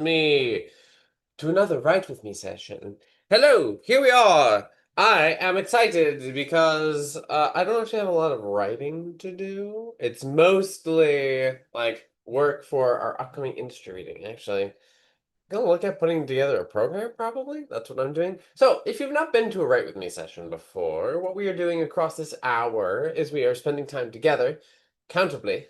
Me to another Write With Me session. Hello, here we are. I am excited because I don't actually have a lot of writing to do. It's mostly like work for our upcoming industry reading, actually. Gonna look at putting together a program, probably. That's what I'm doing. So, if you've not been to a Write With Me session before, what we are doing across this hour is we are spending time together, countably,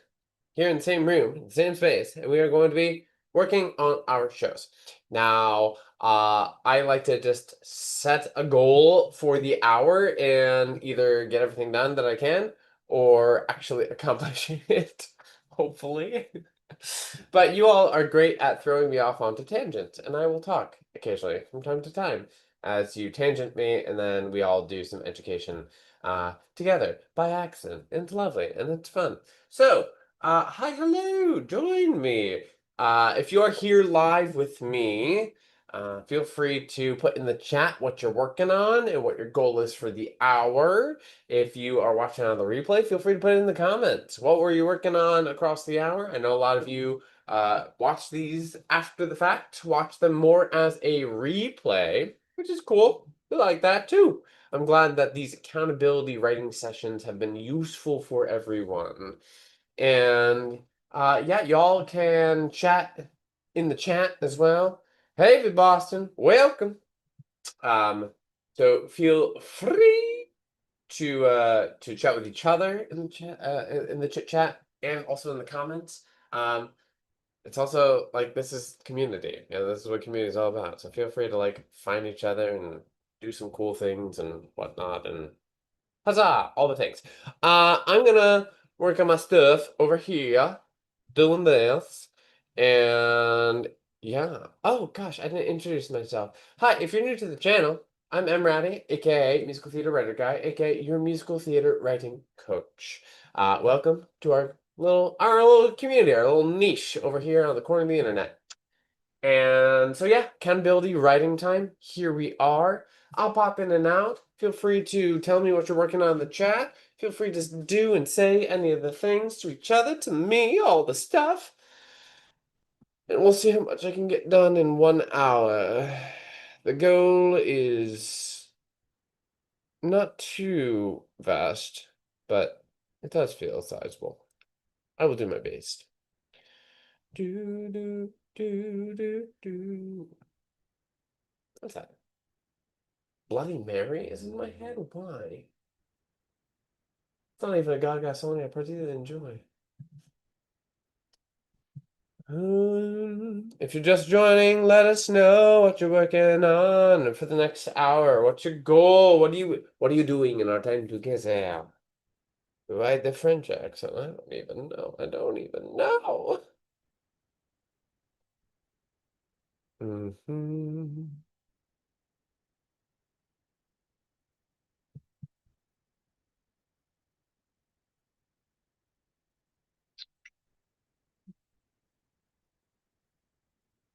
here in the same room, in the same space, and we are going to be working on our shows. Now, I like to just set a goal for the hour and either get everything done that I can or actually accomplish it, hopefully. But you all are great at throwing me off onto tangents, and I will talk occasionally from time to time as you tangent me, and then we all do some education together by accident. And it's lovely and it's fun. So, hi, hello, join me. If you're here live with me, feel free to put in the chat what you're working on and what your goal is for the hour. If you are watching on the replay, feel free to put it in the comments. What were you working on across the hour? I know a lot of you watch these after the fact, watch them more as a replay, which is cool. I like that too. I'm glad that these accountability writing sessions have been useful for everyone. And yeah, y'all can chat in the chat as well. Hey, Boston, welcome. Um, so feel free to chat with each other in the chit chat and also in the comments. It's also like this is community. This is what community is all about. So feel free to like find each other and do some cool things and whatnot and huzzah, all the things. I'm gonna work on my stuff over here, doing this, and yeah. Oh gosh, I didn't introduce myself. Hi, if you're new to the channel, I'm Emrati, aka Musical Theater Writer Guy, aka your musical theater writing coach. Welcome to our little community, our little niche over here on the corner of the internet. And so yeah, accountability writing time. Here we are. I'll pop in and out. Feel free to tell me what you're working on in the chat. Feel free to do and say any of the things to each other, to me, all the stuff. And we'll see how much I can get done in 1 hour. The goal is not too vast, but it does feel sizable. I will do my best. Do do do do do. What's that? Bloody Mary is in my head? Why? It's not even a Gaga song I particularly enjoy. If you're just joining, let us know what you're working on for the next hour. What's your goal? What are you doing in our time together? Write the French accent. I don't even know. I don't even know. Hmm.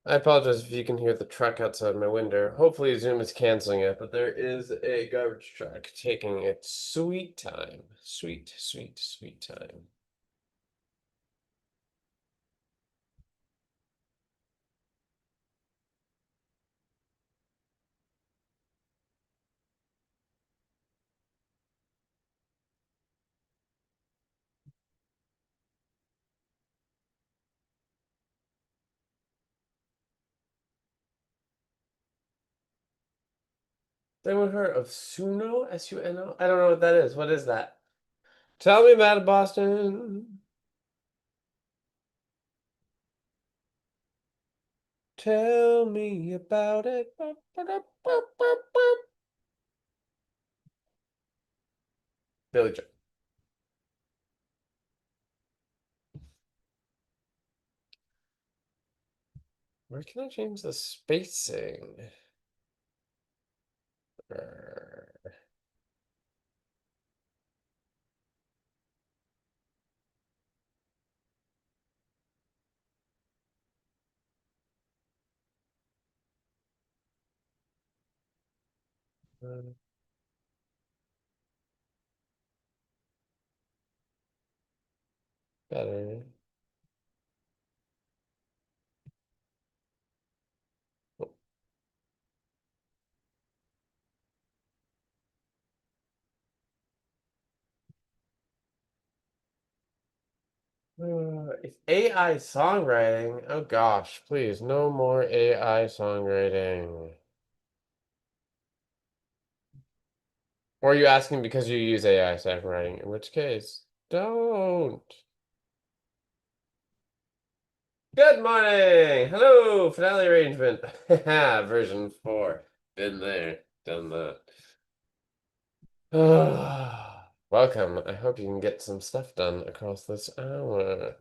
I apologize if you can hear the truck outside my window. Hopefully Zoom is canceling it, but there is a garbage truck taking its sweet time. Sweet, sweet, sweet time. Has anyone heard of Suno? Suno? I don't know what that is. What is that? Tell me about it, Boston. Tell me about it. Billy Joe. Where can I change the spacing? Better. It's AI songwriting. Oh gosh, please, no more AI songwriting. Or are you asking because you use AI songwriting? In which case, don't. Good morning! Hello, finale arrangement. Version 4. Been there, done that. Welcome. I hope you can get some stuff done across this hour.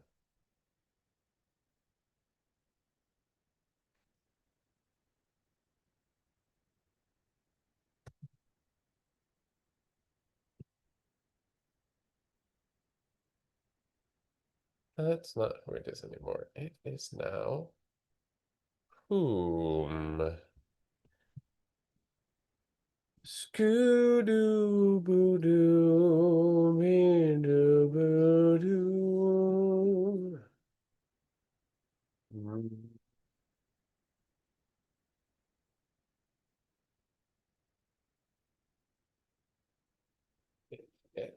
That's not who it is anymore. It is now whom? Scoo-doo boo doo be doo boo doo. It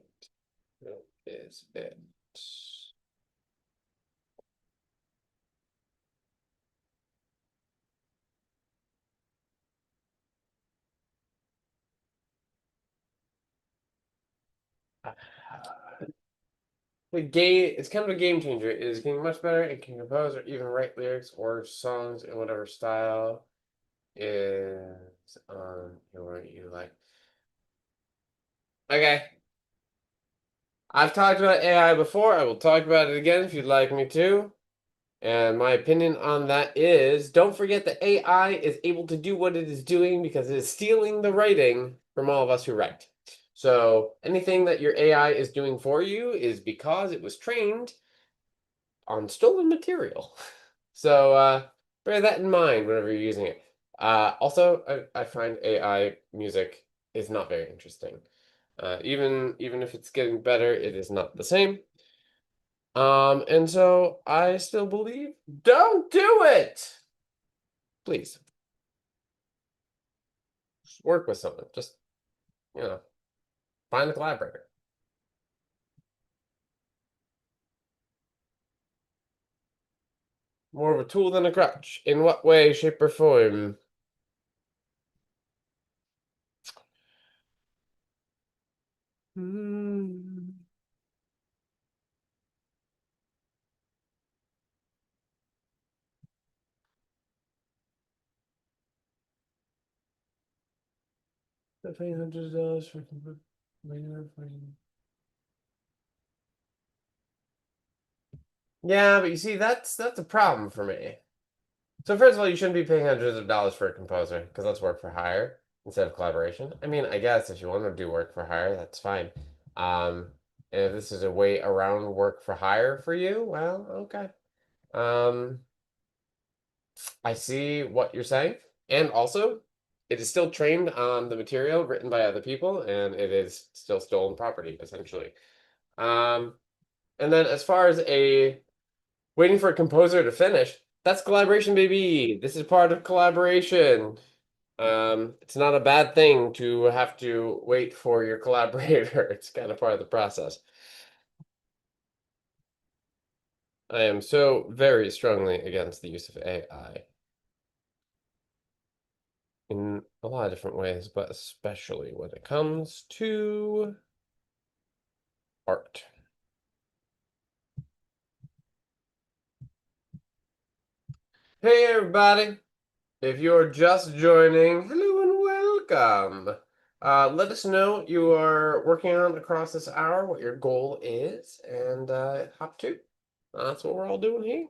is it. The game, it's kind of a game changer. It is getting much better. It can compose or even write lyrics or songs in whatever style is your you like. Okay. I've talked about AI before. I will talk about it again if you'd like me to. And my opinion on that is don't forget that AI is able to do what it is doing because it is stealing the writing from all of us who write. So anything that your AI is doing for you is because it was trained on stolen material. So bear that in mind whenever you're using it. Also, I find AI music is not very interesting. Even if it's getting better, it is not the same. And so I still believe, don't do it. Please work with someone. Just, you know, find a collaborator. More of a tool than a crutch. In what way, shape, or form? Hmm. I pay $100 for regular frame. Yeah, but you see, that's a problem for me. So first of all, you shouldn't be paying hundreds of dollars for a composer because that's work for hire instead of collaboration. I mean, I guess if you want to do work for hire, that's fine. Um, and if this is a way around work for hire for you, well, okay. Um, I see what you're saying. And also, it is still trained on the material written by other people, and it is still stolen property, essentially. Um, and then as far as a waiting for a composer to finish, that's collaboration, baby. This is part of collaboration. It's not a bad thing to have to wait for your collaborator. It's kind of part of the process. I am so very strongly against the use of AI in a lot of different ways, but especially when it comes to art. Hey, everybody. If you're just joining, hello and welcome. Let us know what you are working on across this hour, what your goal is, and hop to. That's what we're all doing here.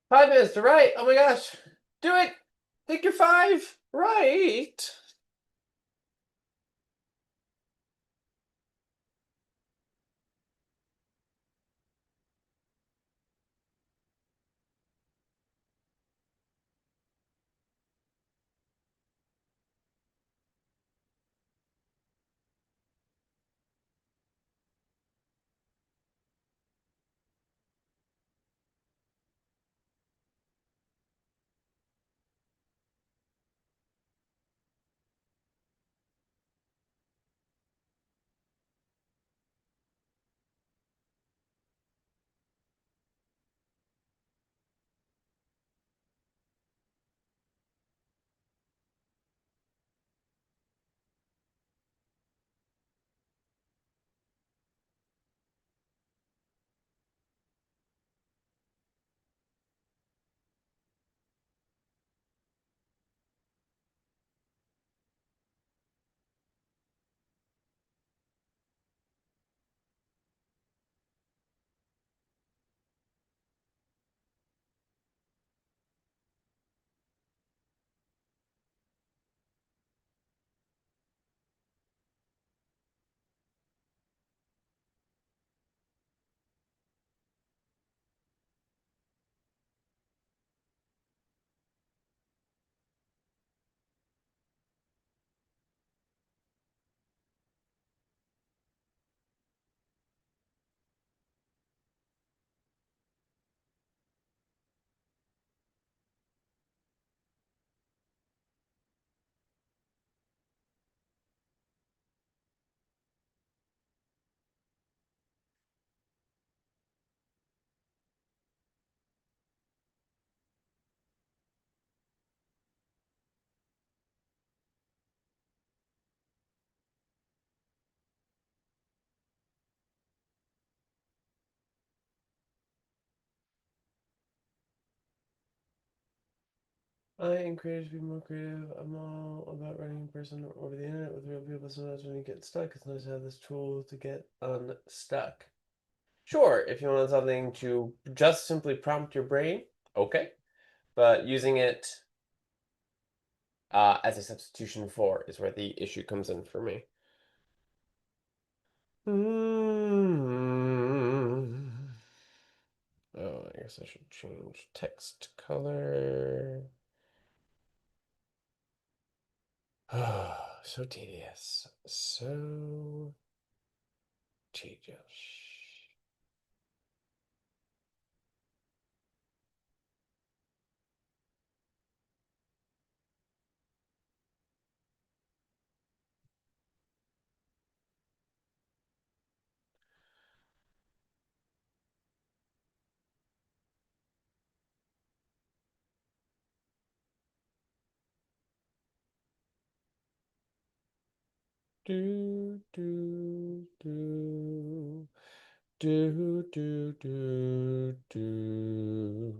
5 minutes to write. Oh my gosh. Do it. Take your five. Right. I encourage to be more creative. I'm all about writing in person or over the internet with real people. Sometimes when you get stuck, it's nice to have this tool to get unstuck. Sure, if you want something to just simply prompt your brain, okay. But using it as a substitution for is where the issue comes in for me. Oh, I guess I should change text color. So tedious. So tedious. Do, do, do. Do, do, do, do.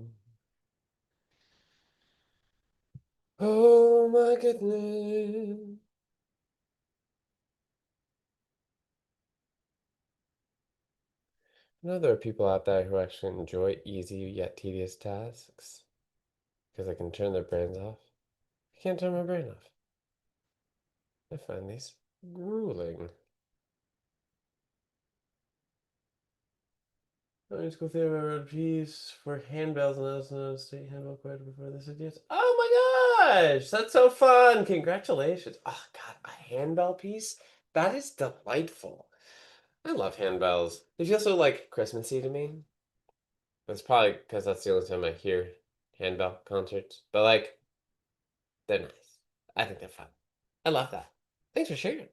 Oh my goodness. I know there are people out there who actually enjoy easy yet tedious tasks because they can turn their brains off. I can't turn my brain off. I find these grueling. High school theater, I wrote a piece for handbells and I was in a state handbell choir before this ideas. Oh my gosh, that's so fun! Congratulations! Oh god, a handbell piece? That is delightful. I love handbells. They feel so like Christmassy to me. It's probably because that's the only time I hear handbell concerts. But like, they're nice. I think they're fun. I love that. Thanks for sharing.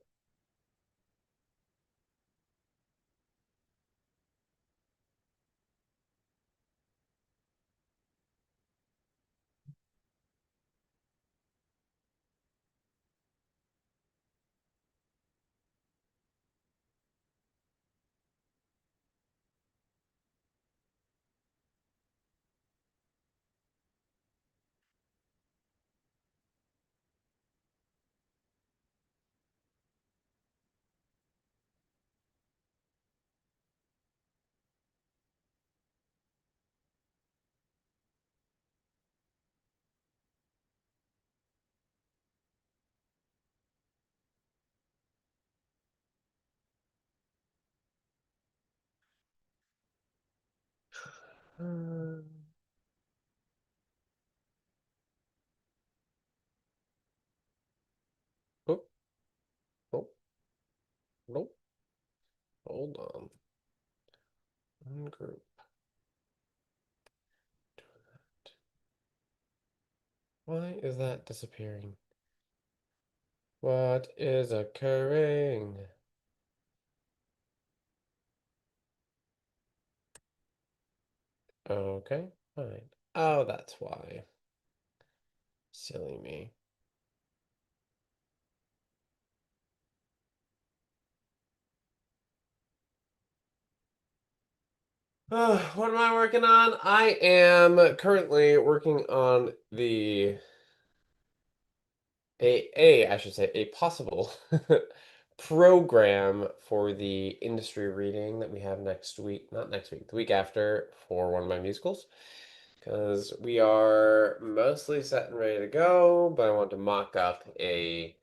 Uh, oh, oh, nope. Hold on. Ungroup. Why is that disappearing? What is occurring? Okay, fine. Oh, that's why. Silly me. What am I working on? I am currently working on I should say a possible program for the industry reading that we have next week, not next week, the week after for one of my musicals. Because we are mostly set and ready to go, but I want to mock up a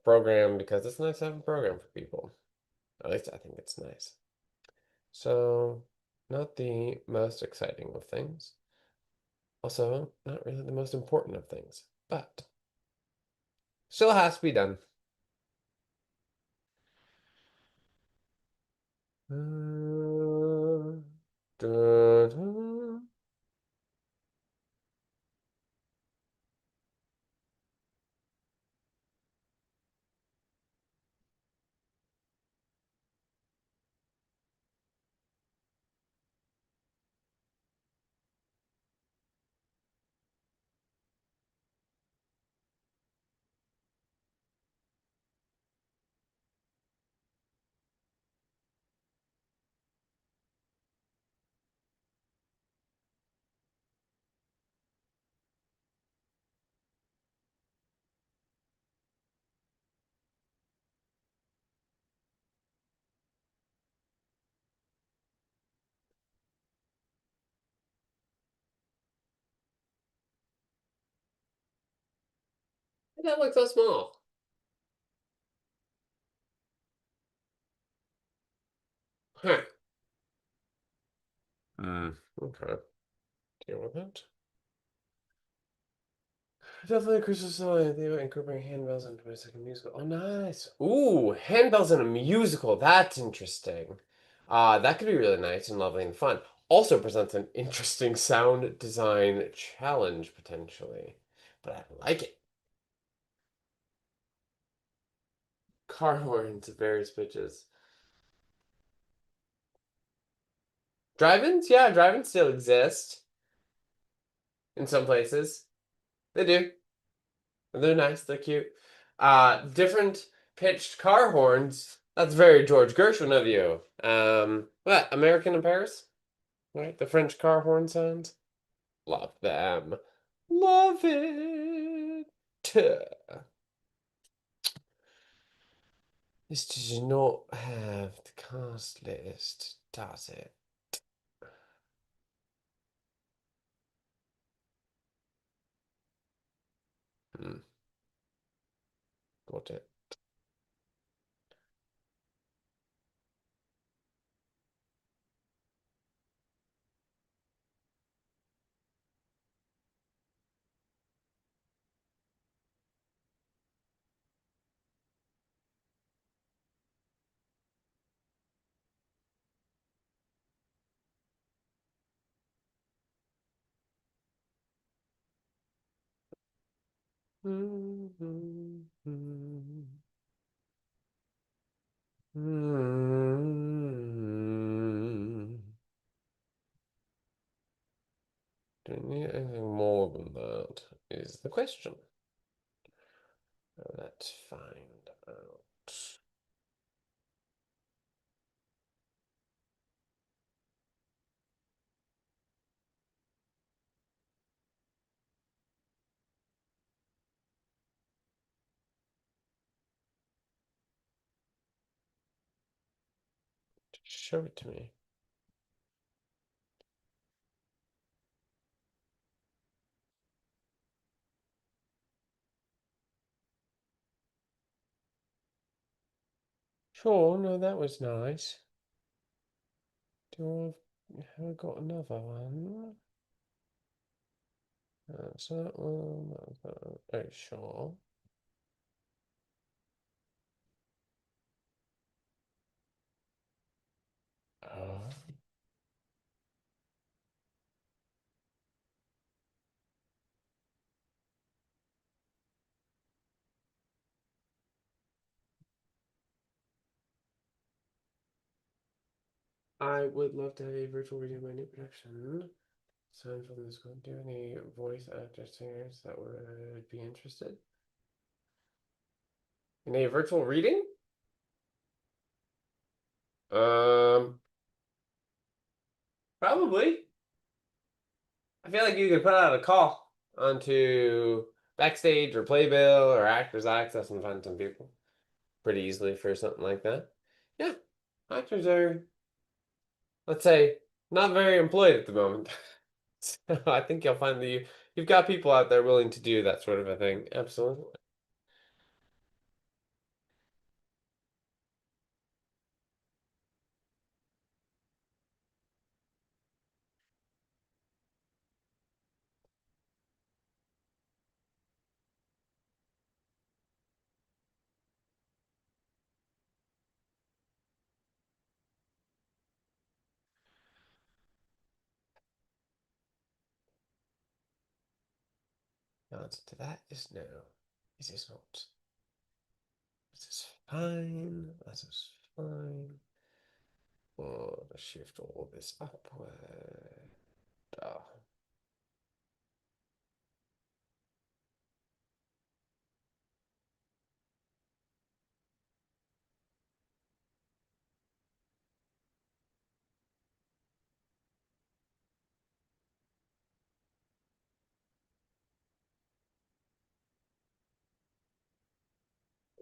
program because it's nice to have a program for people. At least I think it's nice. So, not the most exciting of things. Also, not really the most important of things, but still has to be done. Uh, da, da. That looks so small. Huh. Okay. Deal with it. Definitely a Christmas song. They were incorporating handbells into my second musical. Oh, nice. Ooh, handbells in a musical. That's interesting. That could be really nice and lovely and fun. Also presents an interesting sound design challenge potentially. But I like it. Car horns of various pitches. Drive-ins? Yeah, drive-ins still exist in some places. They do. They're nice, they're cute. Different pitched car horns. That's very George Gershwin of you. What? American in Paris? Right? The French car horn sounds? Love them. Love it. This does not have the cast list, does it? Hmm, got it. Do you need anything more than that? Is the question. Let's find out. Show it to me. Sure, no, that was nice. Do Have I got another one? That's that one. That's that one. Oh, sure. Oh. I would love to have a virtual reading of my new production. So I'm from this one. Do you have any voice actor singers that would be interested in a virtual reading? Um, Probably. I feel like you could put out a call onto Backstage or Playbill or Actors Access and find some people pretty easily for something like that. Yeah, actors are, let's say, not very employed at the moment. So I think you'll find that you've got people out there willing to do that sort of a thing. Absolutely. The answer to that is no. This is not. This is fine. This is fine. Oh, let's shift all this upward. Ah.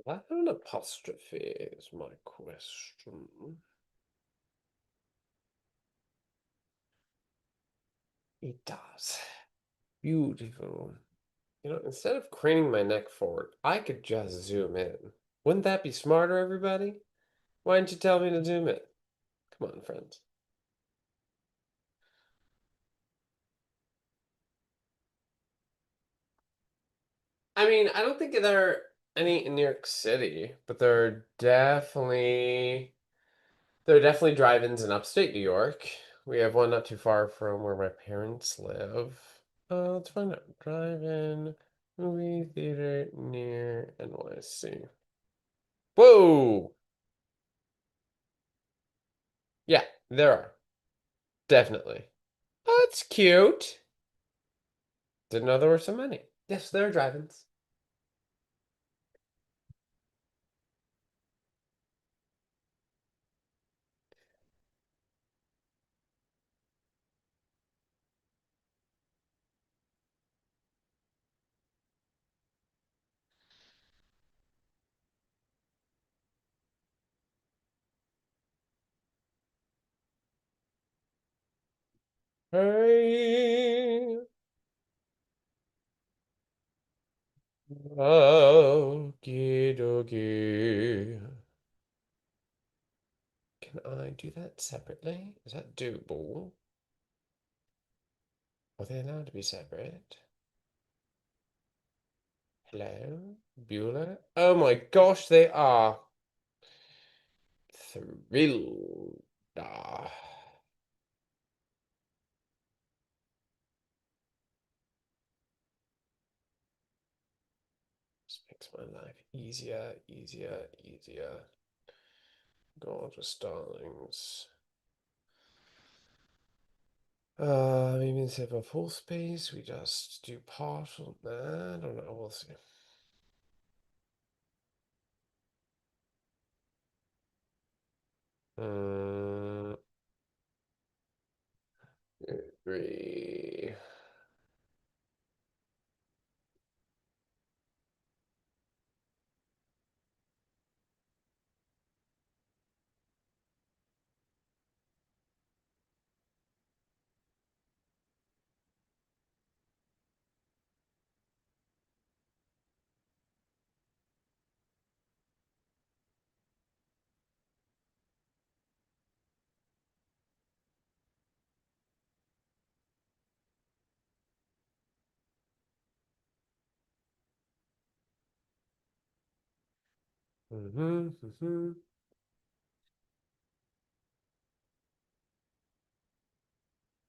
Why an apostrophe is my question. It does. Beautiful. You know, instead of craning my neck forward, I could just zoom in. Wouldn't that be smarter, everybody? Why didn't you tell me to zoom in? Come on, friends. I mean, I don't think there are any in New York City, but there are definitely drive-ins in upstate New York. We have one not too far from where my parents live. Let's find out. Drive-in movie theater near NYC. Whoa! Yeah, there are. Definitely. Oh, that's cute. Didn't know there were so many. Yes, there are drive-ins. Hey, okie dokie. Can I do that separately? Is that doable? Are they allowed to be separate? Hello? Bueller? Oh my gosh, they are. Thrilled. Ah, this makes my life easier, easier, easier. Gorgeous darlings. Maybe instead of a full space, we just do partial. Nah, I don't know. We'll see. Uh, Agree.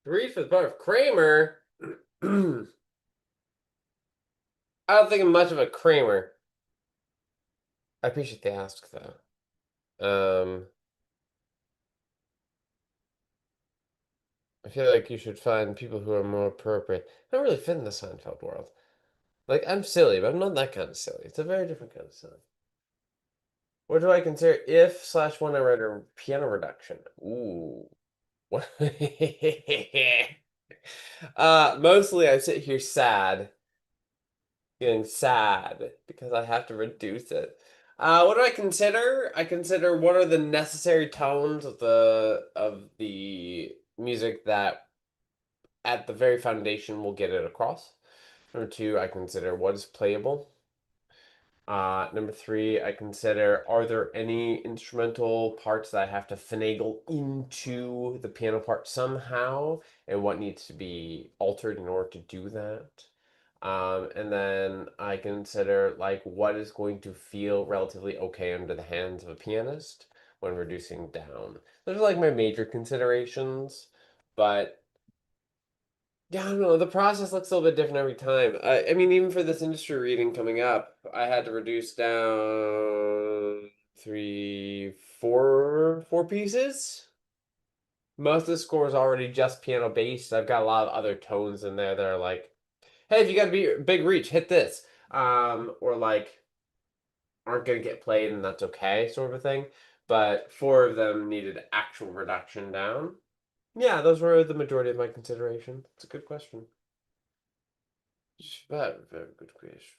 Three for the part of Kramer. I don't think I'm much of a Kramer. I appreciate the ask though. I feel like you should find people who are more appropriate. I don't really fit in the Seinfeld world. Like I'm silly, but I'm not that kind of silly. It's a very different kind of silly. What do I consider if slash when I write a piano reduction? Ooh. What? Mostly I sit here sad, getting sad because I have to reduce it. What do I consider? I consider what are the necessary tones of the music that at the very foundation will get it across. Number two, I consider what is playable. Number three, I consider are there any instrumental parts that I have to finagle into the piano part somehow, and what needs to be altered in order to do that. And then I consider like what is going to feel relatively okay under the hands of a pianist when reducing down. Those are like my major considerations, but yeah, I don't know. The process looks a little bit different every time. I mean, even for this industry reading coming up, I had to reduce down three, four pieces. Most of the score is already just piano based. I've got a lot of other tones in there that are like, hey, if you got a big reach, hit this. Or like aren't gonna get played and that's okay, sort of a thing. But four of them needed actual reduction down. Yeah, those were the majority of my consideration. It's a good question. Very, very good question.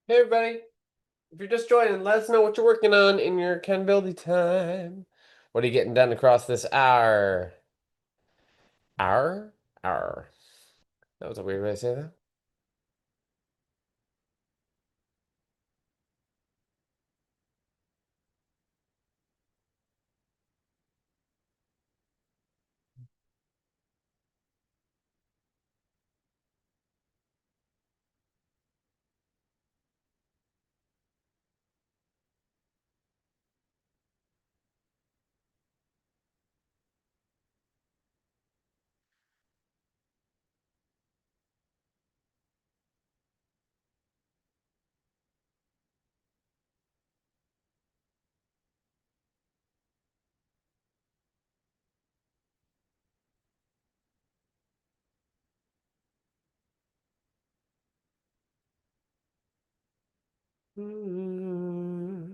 Hey everybody, if you're just joining, let us know what you're working on in your accountability time. What are you getting done across this hour? Hour? Hour. That was a weird way to say that. Hmm.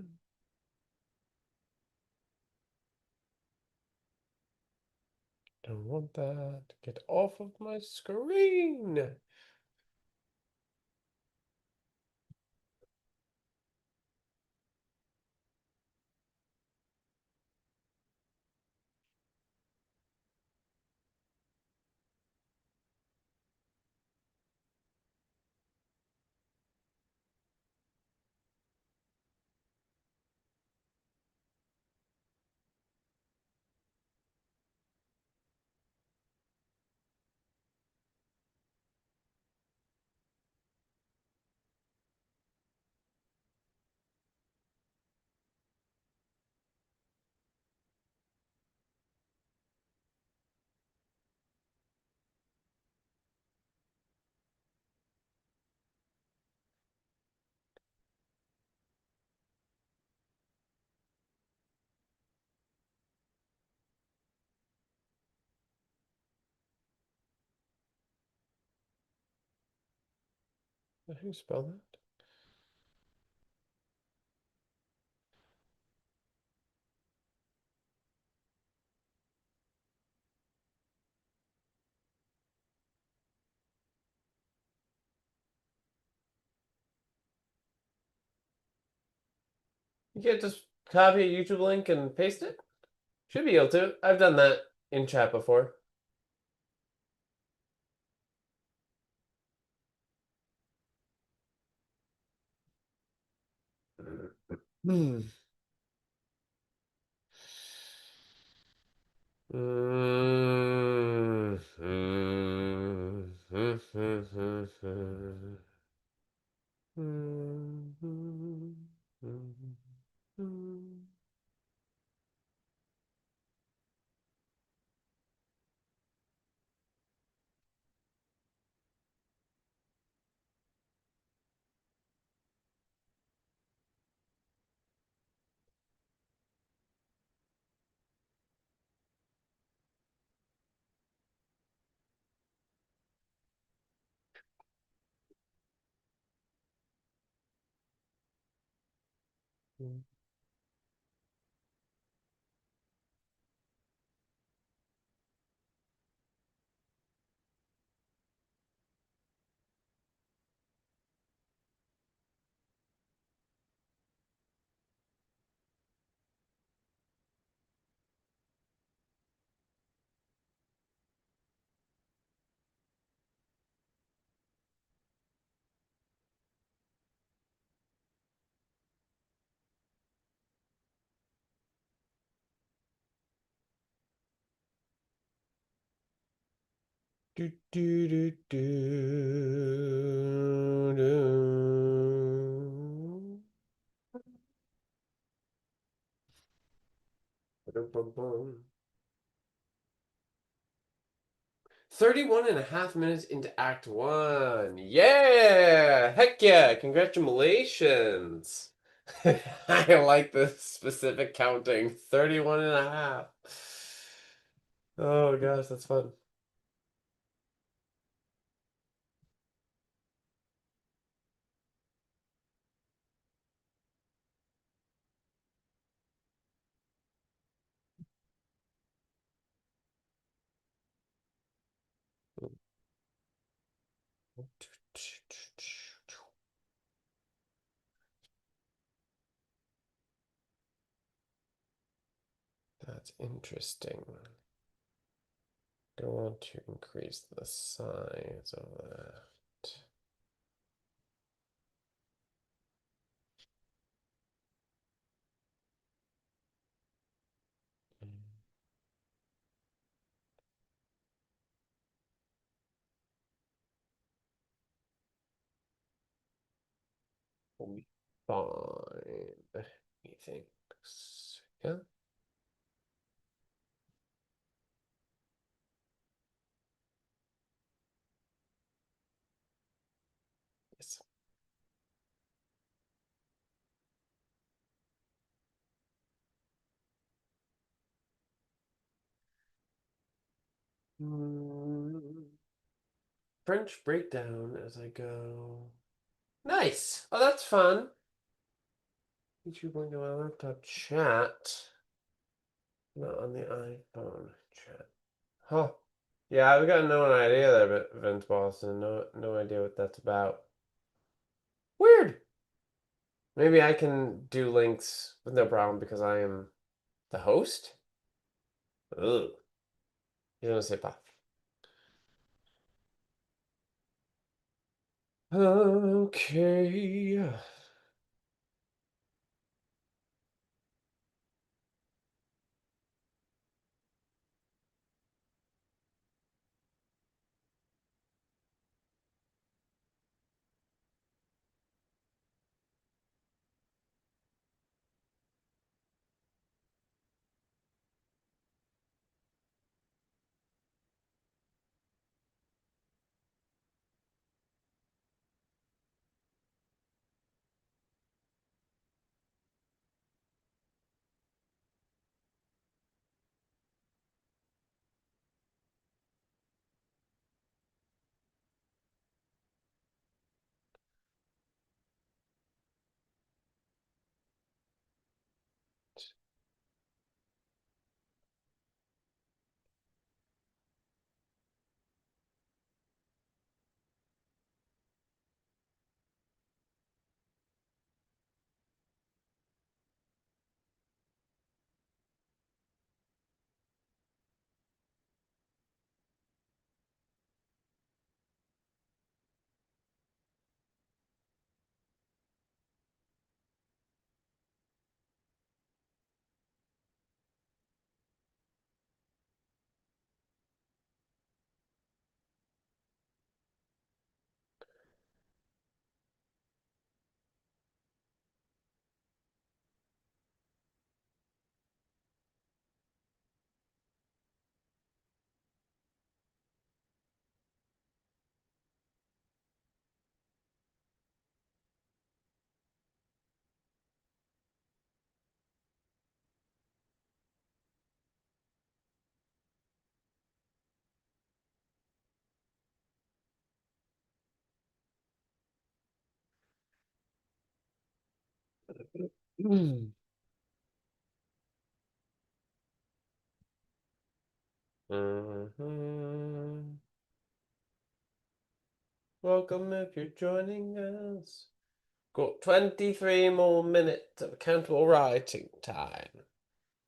Don't want that. Get off of my screen. How do you spell that? You can't just copy a YouTube link and paste it? Should be able to. I've done that in chat before. Hmm. Do, do, do, do, do. 31 and a half minutes into Act 1. Yeah! Heck yeah! Congratulations! I like this specific counting. 31 and a half. Oh gosh, that's fun. That's interesting. I want to increase the size of that. Will be fine. Methinks. Yeah. Yes. French breakdown as I go. Nice. Oh, that's fun. YouTube link on my laptop chat. Not on the iPhone chat. Huh. Yeah, I've got no idea there, but Vince Boston. No idea what that's about. Weird. Maybe I can do links with no problem because I am the host? Ugh. Je ne sais pas. Okay. Mm. Mhm. Welcome if you're joining us. Got 23 more minutes of accountable writing time.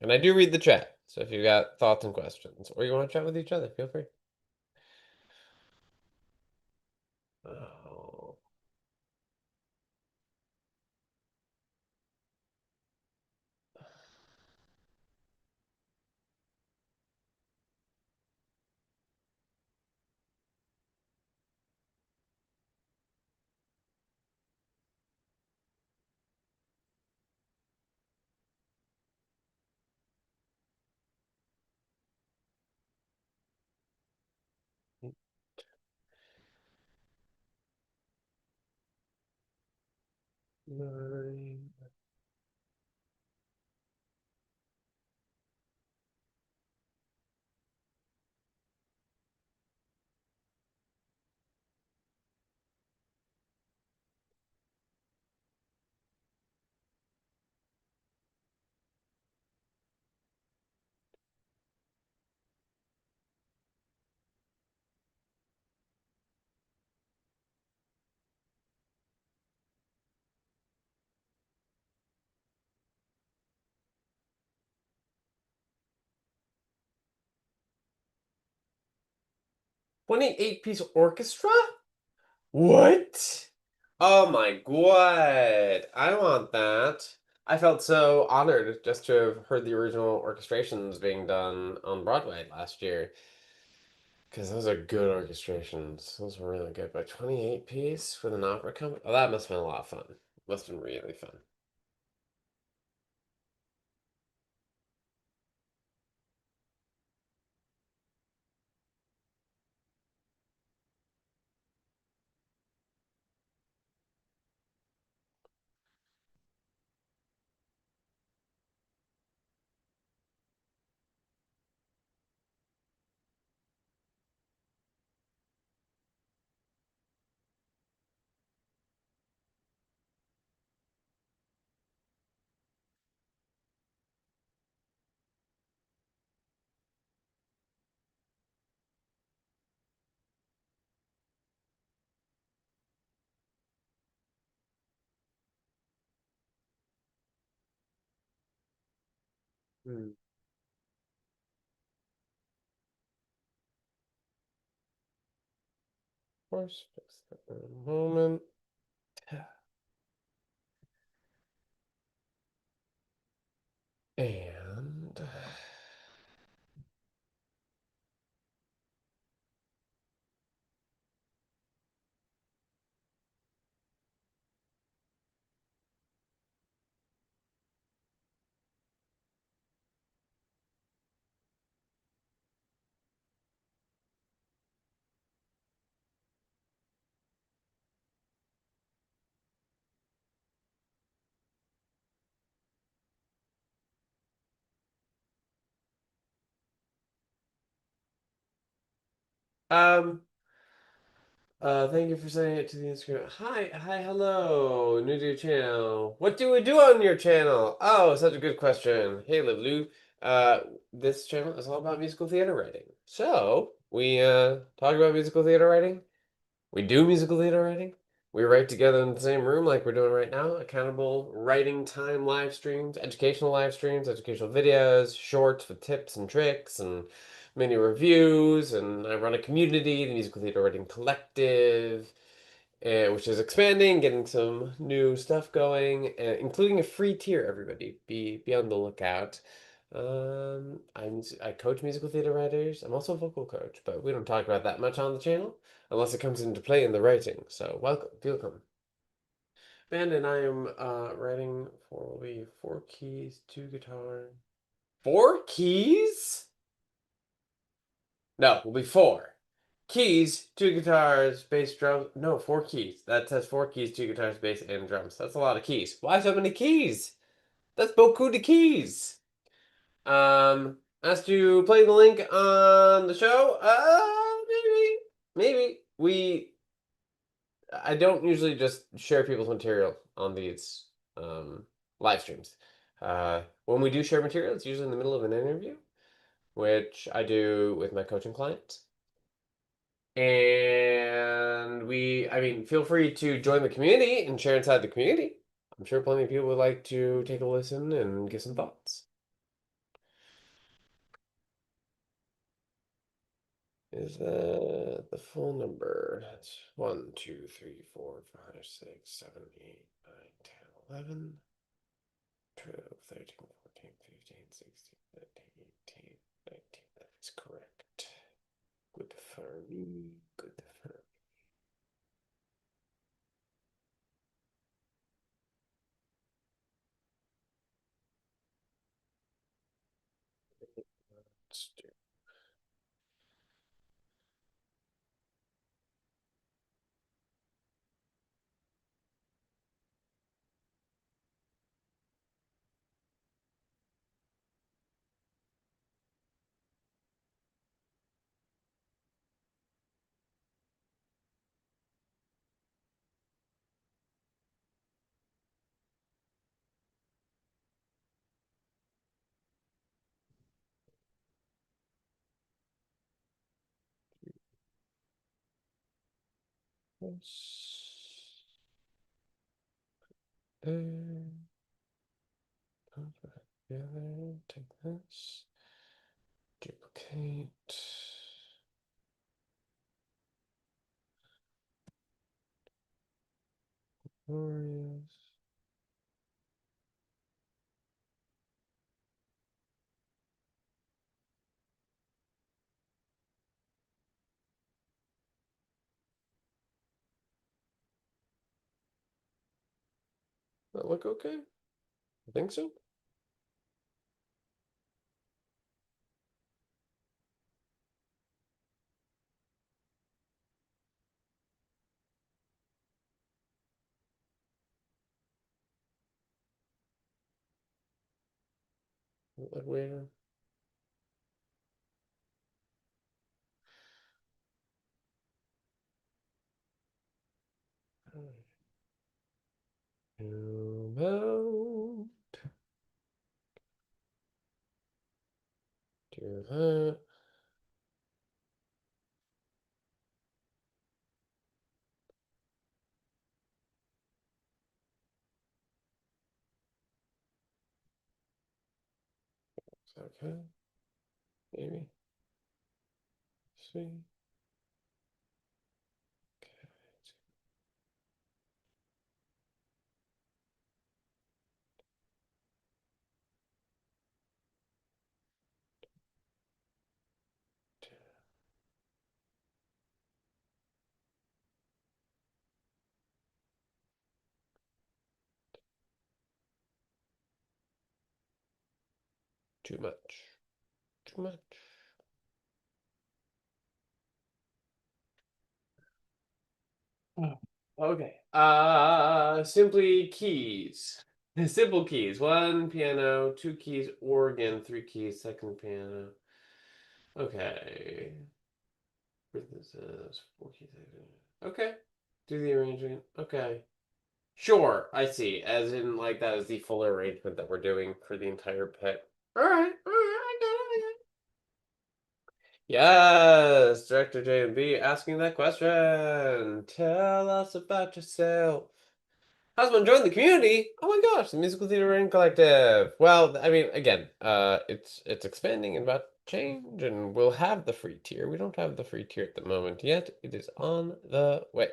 And I do read the chat, so if you've got thoughts and questions, or you want to chat with each other, feel free. Oh. 9. 28-piece orchestra? What? Oh my god. I want that. I felt so honored just to have heard the original orchestrations being done on Broadway last year. Because those are good orchestrations. Those were really good. But 28 piece with an opera company? Oh, that must have been a lot of fun. Must have been really fun. Hmm. Of course, just a moment. And um thank you for sending it to the Instagram. Hi, hello, new to your channel. What do we do on your channel? Oh, such a good question. Hey, Liv Lou. Uh, this channel is all about musical theater writing. So we talk about musical theater writing. We do musical theater writing. We write together in the same room like we're doing right now. Accountable writing time live streams, educational videos, shorts with tips and tricks, and mini reviews. And I run a community, the Musical Theater Writing Collective, which is expanding, getting some new stuff going, including a free tier. Everybody, be on the lookout. I coach musical theater writers. I'm also a vocal coach, but we don't talk about that much on the channel unless it comes into play in the writing. So welcome. Band and I am writing for will be 4 keys, 2 guitar. 4 keys? No, will be four. Keys, 2 guitars, bass, drums. No, 4 keys. That says 4 keys, 2 guitars, bass, and drums. That's a lot of keys. Why so many keys? That's beaucoup de keys. As to play the link on the show, maybe. I don't usually just share people's material on these. Um, live streams. When we do share material, it's usually in the middle of an interview, which I do with my coaching clients. And I mean, feel free to join the community and share inside the community. I'm sure plenty of people would like to take a listen and give some thoughts. Is that the full number? That's 1, 2, 3, 4, 5, 6, 7, 8, 9, 10, 11, 12, 13, 14, 15, 16, 17, 18, 19. That is correct. Good for me. Good for me. Let's do. This. Put that together. Take this. Duplicate. Glorious. That look okay? I think so. Like where? Zoom out. Do that. Is that okay? Maybe. See. Okay. Too much. Too much. Oh, okay. Simply keys. Simple keys. One piano, two keys, organ, three keys, second piano. Okay. This is four keys. Okay. Do the arrangement. Okay. Sure, I see. As in, like, that is the full arrangement that we're doing for the entire pit. Alright, I get it. Yes, Director J and B asking that question. Tell us about yourself. How's one join the community? Oh my gosh, the Musical Theater Writing Collective. Well, I mean, again, it's expanding and about to change, and we'll have the free tier. We don't have the free tier at the moment yet. It is on the way.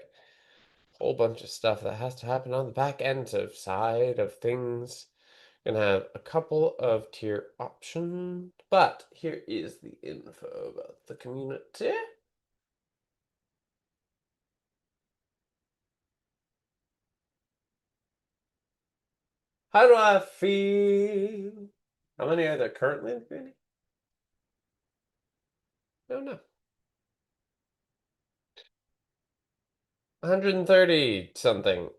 Whole bunch of stuff that has to happen on the back end of side of things. Gonna have a couple of tier options, but here is the info about the community. How do I feel? How many are there currently in the community? I don't know. 130 something.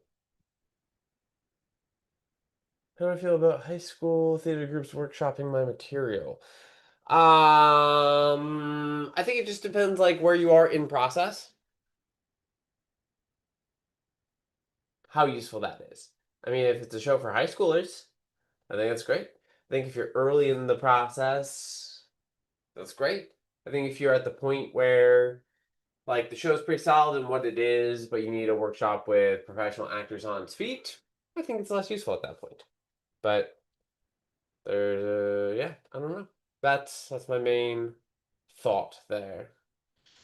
How do I feel about high school theater groups workshopping my material? I think it just depends like where you are in process, how useful that is. I mean, if it's a show for high schoolers, I think that's great. I think if you're early in the process, that's great. I think if you're at the point where like the show's pretty solid in what it is, but you need a workshop with professional actors on its feet, I think it's less useful at that point. But there's yeah, I don't know. That's my main thought there.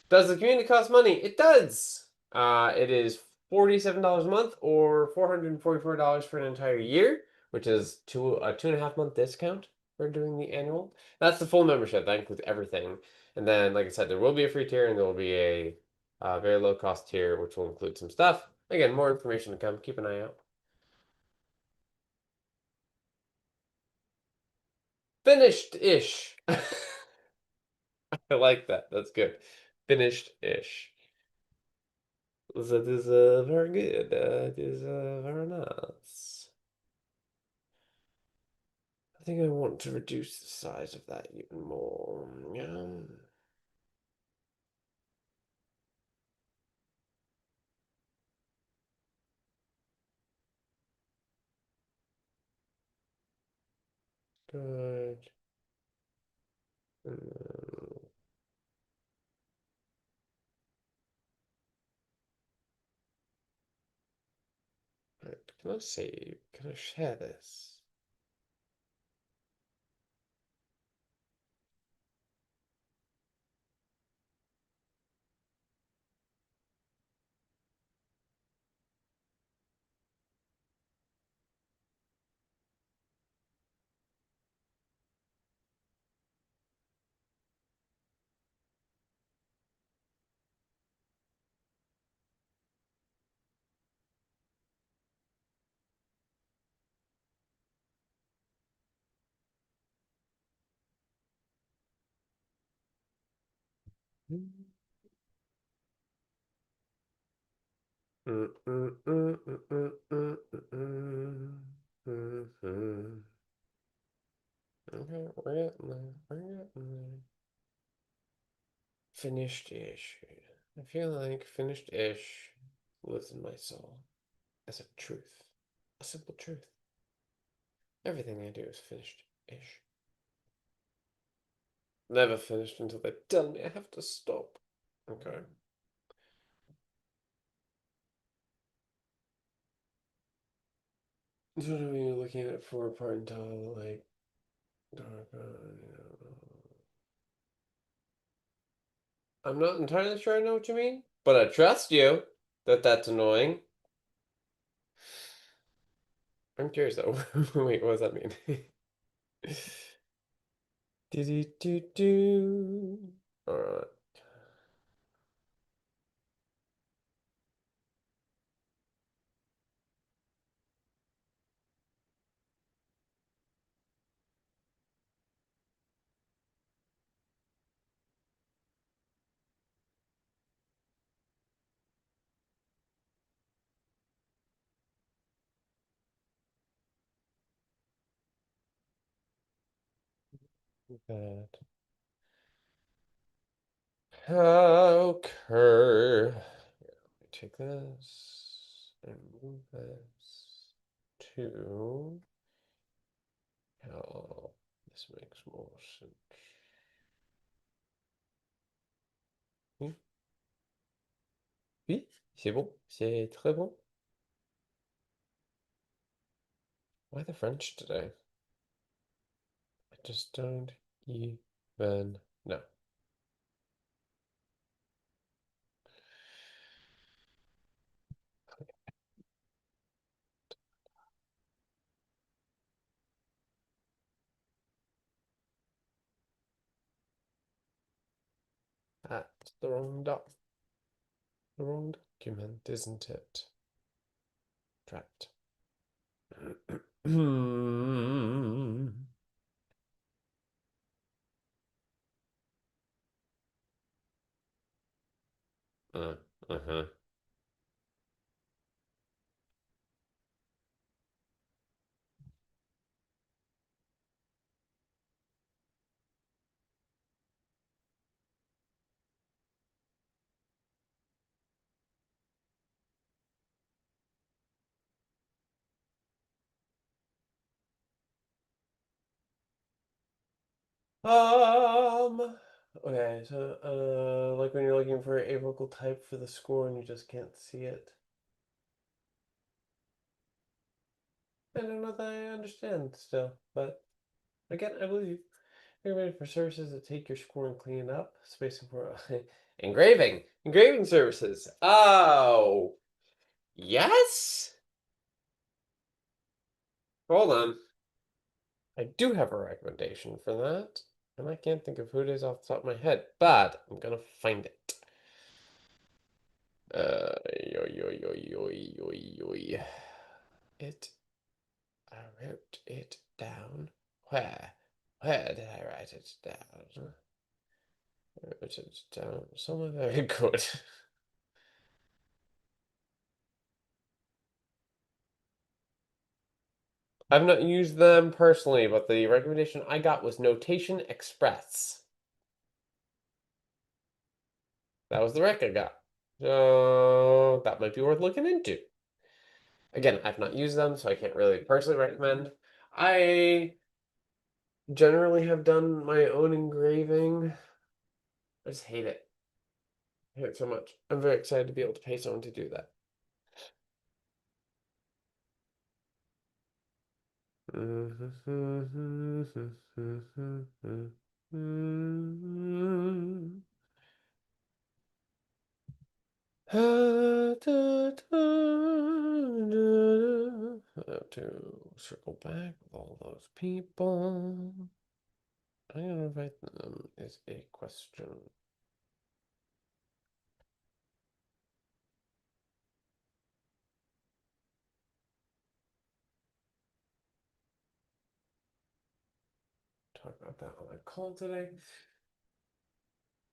Does the community cost money? It does. It is $47 a month or $444 for an entire year, which is a 2.5 month discount for doing the annual. That's the full membership. That includes everything. And then, like I said, there will be a free tier and there will be a very low cost tier, which will include some stuff. Again, more information to come. Keep an eye out. Finished-ish. I like that. That's good. Finished-ish. That is very good. That is very nice. I think I want to reduce the size of that even more. Yeah. Good. And then, right, can I save? Can I share this? Mm, mm, mm, mm, mm, mm, mm, mm, mm. Okay, we're getting there. We're getting there. Finished-ish. I feel like finished-ish lives in my soul as a truth, a simple truth. Everything I do is finished-ish. Never finished until they tell me I have to stop. Okay. So what are you looking at for part until like dark? I'm not entirely sure I know what you mean, but I trust you that that's annoying. I'm curious though. Wait, what does that mean? Do do do do. All right. That. Okay. Take this and move this to. Oh, this makes more sense. Oui, oui, c'est bon, c'est très bon. Why the French today? I just don't even know. That's the wrong document, isn't it? Trapped. Uh-huh. Um, okay, so, like when you're looking for a vocal type for the score and you just can't see it. I don't know that I understand still, but again, I believe you're ready for services that take your score and clean it up. Spacing for engraving services. Oh, yes. Hold on. I do have a recommendation for that, and I can't think of who it is off the top of my head, but I'm gonna find it. Yo, yo, yo, yo, yo, yo. It, I wrote it down. Where? Where did I write it down? I wrote it down somewhere very good. I've not used them personally, but the recommendation I got was Notation Express. That was the rec I got. So that might be worth looking into. Again, I've not used them, so I can't really personally recommend. I generally have done my own engraving. I just hate it. I hate it so much. I'm very excited to be able to pay someone to do that. Have to circle back with all those people. I'm gonna invite them is a question. Talk about that on the call today.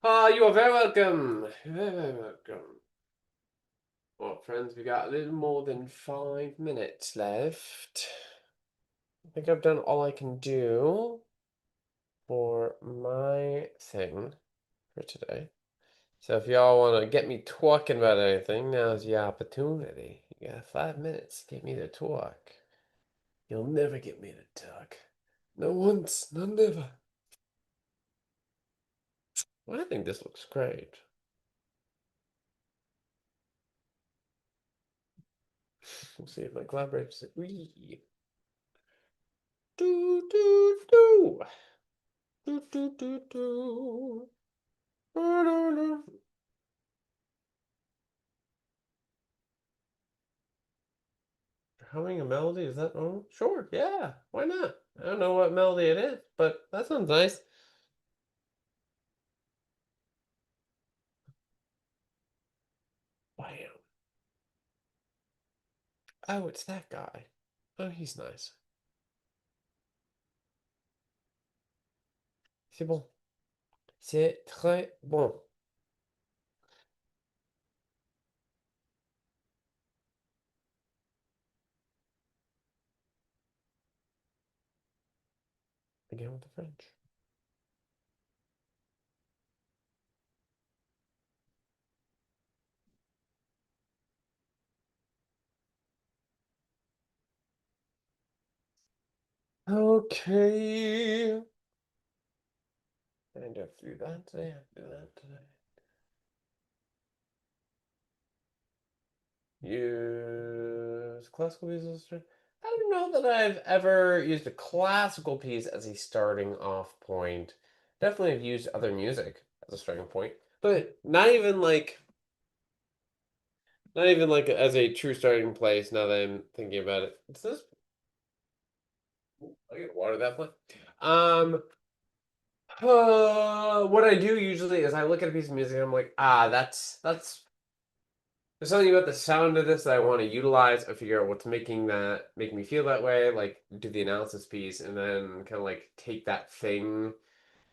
Ah, you are very welcome. Very welcome. Well, friends, we got a little more than 5 minutes left. I think I've done all I can do for my thing for today. So if y'all want to get me talking about anything, now's the opportunity. You got 5 minutes to get me to talk. You'll never get me to talk. Not once, not never. Well, I think this looks great. We'll see if my collaborators agree. Do, do, do. Do, do, do, do. Do, do, do. Humming a melody, is that normal? Sure, yeah, why not? I don't know what melody it is, but that sounds nice. Bam. Oh, it's that guy. Oh, he's nice. C'est bon. C'est très bon. Again with the French. Okay. I have to do that today. I have to do that today. Use classical pieces. I don't know that I've ever used a classical piece as a starting off point. Definitely have used other music as a starting point, but not even like as a true starting place. Now that I'm thinking about it, it's this. I get water that plant. What I do usually is I look at a piece of music and I'm like, that's there's something about the sound of this that I want to utilize. I figure out what's making me feel that way, like do the analysis piece, and then kind of like take that thing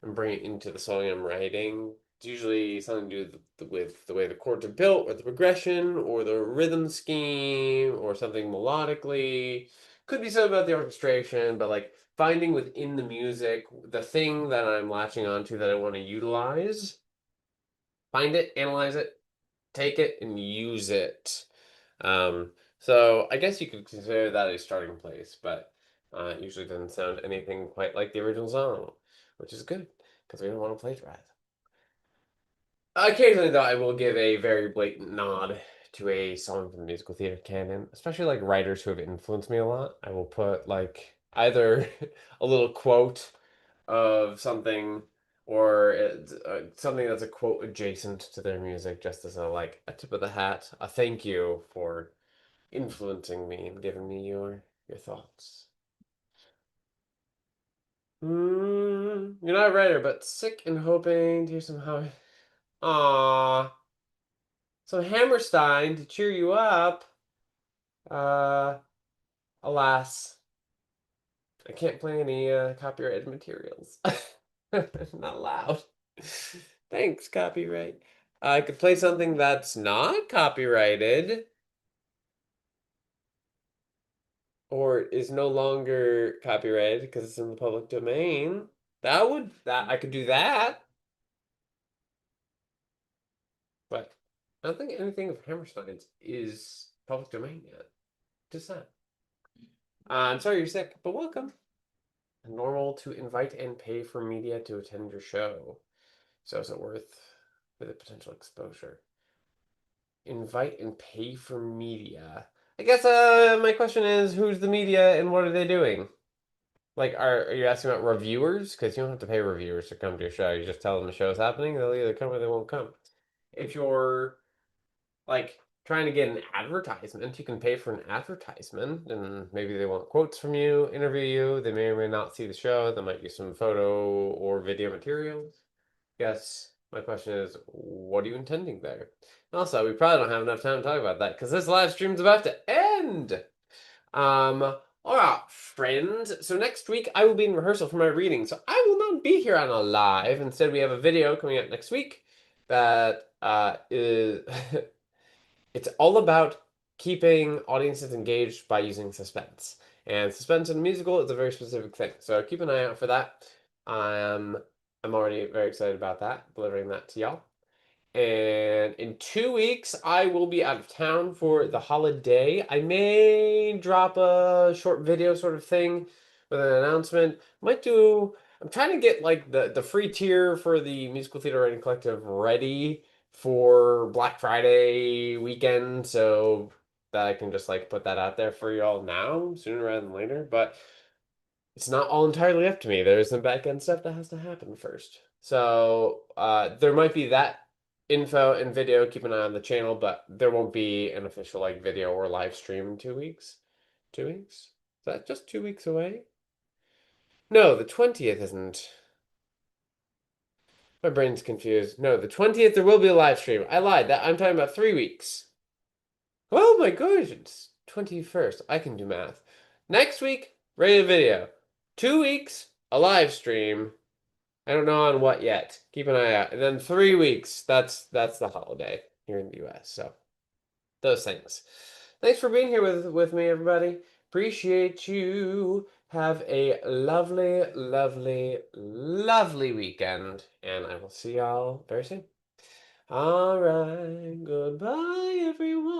and bring it into the song I'm writing. It's usually something to do with the way the chords are built, or the progression, or the rhythm scheme, or something melodically. Could be something about the orchestration, but like finding within the music the thing that I'm latching onto that I want to utilize, find it, analyze it, take it, and use it. So I guess you could consider that a starting place, but it usually doesn't sound anything quite like the original song. which is good because we don't want to plagiarize. Occasionally, though, I will give a very blatant nod to a song from the musical theater canon, especially like writers who have influenced me a lot. I will put like either a little quote of something or something that's a quote adjacent to their music, just as a like a tip of the hat, a thank you for influencing me and giving me your thoughts. You're not a writer, but sick and hoping to hear somehow. Aww. Some Hammerstein to cheer you up. Uh, alas, I can't play any copyrighted materials. Not allowed. Thanks, copyright. I could play something that's not copyrighted or is no longer copyrighted because it's in the public domain. That I could do that, but I don't think anything of Hammerstein's is public domain yet. Just that. I'm sorry you're sick, but welcome. Normal to invite and pay for media to attend your show. So is it worth for the potential exposure? Invite and pay for media. I guess my question is who's the media and what are they doing? Like are you asking about reviewers? Because you don't have to pay reviewers to come to your show. You just tell them the show's happening, they'll either come or they won't come. If you're like trying to get an advertisement, you can pay for an advertisement and maybe they want quotes from you, interview you. They may or may not see the show. There might be some photo or video materials. Yes, my question is, what are you intending there? Also, we probably don't have enough time to talk about that because this live stream's about to end. All right, friends. So next week I will be in rehearsal for my reading, so I will not be here on a live. Instead, we have a video coming out next week that is it's all about keeping audiences engaged by using suspense. And suspense in a musical is a very specific thing. So keep an eye out for that. I'm already very excited about that, delivering that to y'all. And in 2 weeks, I will be out of town for the holiday. I may drop a short video sort of thing with an announcement. I'm trying to get like the free tier for the Musical Theater Writing Collective ready for Black Friday weekend so that I can just like put that out there for y'all now, sooner rather than later. But it's not all entirely up to me. There's some back end stuff that has to happen first. So there might be that info and video. Keep an eye on the channel, but there won't be an official like video or live stream in 2 weeks. 2 weeks? Is that just 2 weeks away? No, the 20th isn't. My brain's confused. No, the 20th there will be a live stream. I lied. That I'm talking about 3 weeks. Oh my gosh, it's 21st. I can do math. Next week, regular video. 2 weeks, a live stream. I don't know on what yet. Keep an eye out. And then 3 weeks, that's the holiday here in the US. So those things. Thanks for being here with me, everybody. Appreciate you. Have a lovely, lovely, lovely weekend. And I will see y'all very soon. All right. Goodbye, everyone.